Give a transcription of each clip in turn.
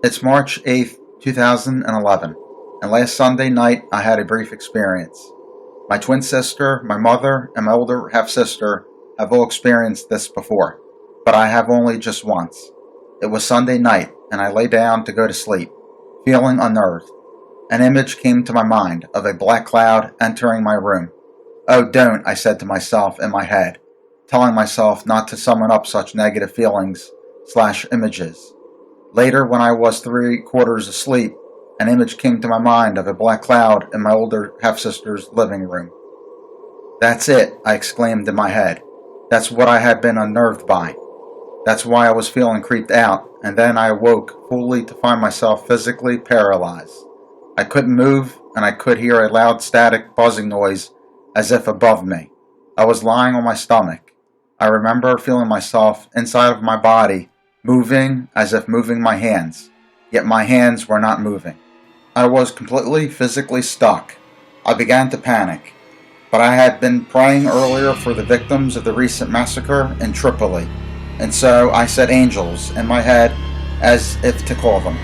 It's March 8th, 2011, and last Sunday night I had a brief experience. My twin sister, my mother, and my older half-sister have all experienced this before, but I have only just once. It was Sunday night, and I lay down to go to sleep, feeling unnerved. An image came to my mind of a black cloud entering my room. "Oh, don't," I said to myself in my head, telling myself not to summon up such negative feelings/images. Later, when I was 3/4 asleep, an image came to my mind of a black cloud in my older half-sister's living room. "That's it," I exclaimed in my head. "That's what I had been unnerved by. That's why I was feeling creeped out," and then I awoke fully to find myself physically paralyzed. I couldn't move, and I could hear a loud static buzzing noise as if above me. I was lying on my stomach. I remember feeling myself inside of my body moving as if moving my hands, yet my hands were not moving. I was completely physically stuck. I began to panic, but I had been praying earlier for the victims of the recent massacre in Tripoli, and so I said angels in my head as if to call them,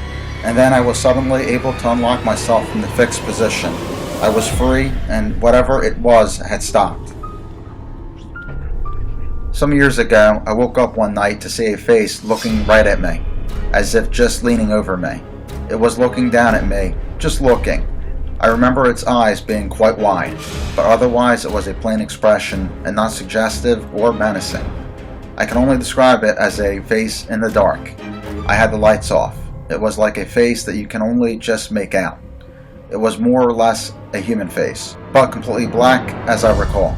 and then I was suddenly able to unlock myself from the fixed position. I was free, and whatever it was had stopped. Some years ago, I woke up one night to see a face looking right at me, as if just leaning over me. It was looking down at me, just looking. I remember its eyes being quite wide, but otherwise it was a plain expression and not suggestive or menacing. I can only describe it as a face in the dark. I had the lights off. It was like a face that you can only just make out. It was more or less a human face, but completely black as I recall.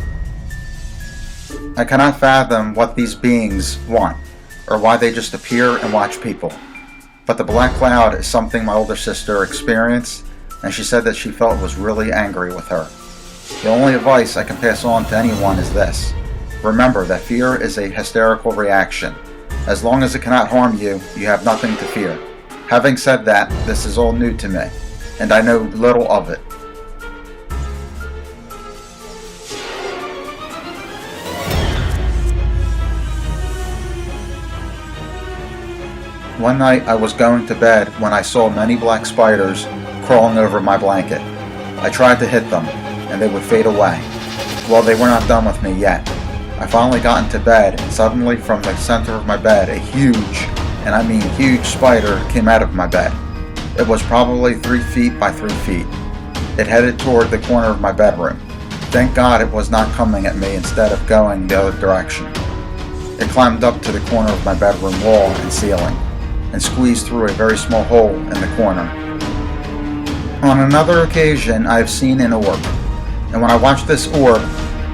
I cannot fathom what these beings want, or why they just appear and watch people. But the black cloud is something my older sister experienced, and she said that she felt was really angry with her. The only advice I can pass on to anyone is this. Remember that fear is a hysterical reaction. As long as it cannot harm you, you have nothing to fear. Having said that, this is all new to me, and I know little of it. One night I was going to bed when I saw many black spiders crawling over my blanket. I tried to hit them, and they would fade away. Well, they were not done with me yet. I finally got into bed, and suddenly from the center of my bed, a huge, and I mean huge spider came out of my bed. It was probably 3 feet by 3 feet. It headed toward the corner of my bedroom. Thank God it was not coming at me instead of going the other direction. It climbed up to the corner of my bedroom wall and ceiling, and squeezed through a very small hole in the corner. On another occasion, I have seen an orb, and when I watch this orb,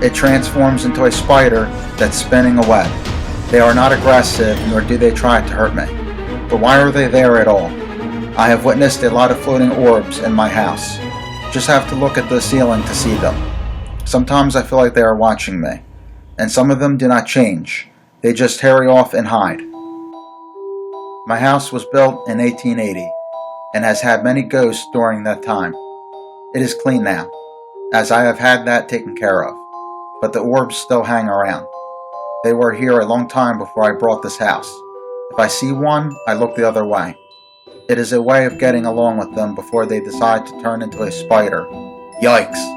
it transforms into a spider that's spinning a web. They are not aggressive, nor do they try to hurt me. But why are they there at all? I have witnessed a lot of floating orbs in my house. Just have to look at the ceiling to see them. Sometimes I feel like they are watching me, and some of them do not change. They just hurry off and hide. My house was built in 1880 and has had many ghosts during that time. It is clean now, as I have had that taken care of, but the orbs still hang around. They were here a long time before I bought this house. If I see one, I look the other way. It is a way of getting along with them before they decide to turn into a spider. Yikes!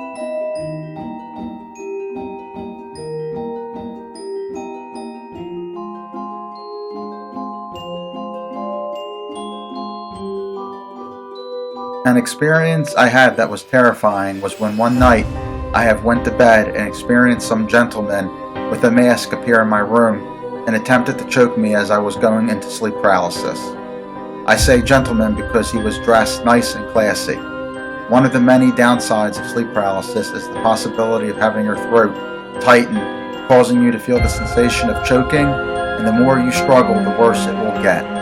An experience I had that was terrifying was when one night I have went to bed and experienced some gentleman with a mask appear in my room and attempted to choke me as I was going into sleep paralysis. I say gentleman because he was dressed nice and classy. One of the many downsides of sleep paralysis is the possibility of having your throat tighten, causing you to feel the sensation of choking, and the more you struggle, the worse it will get.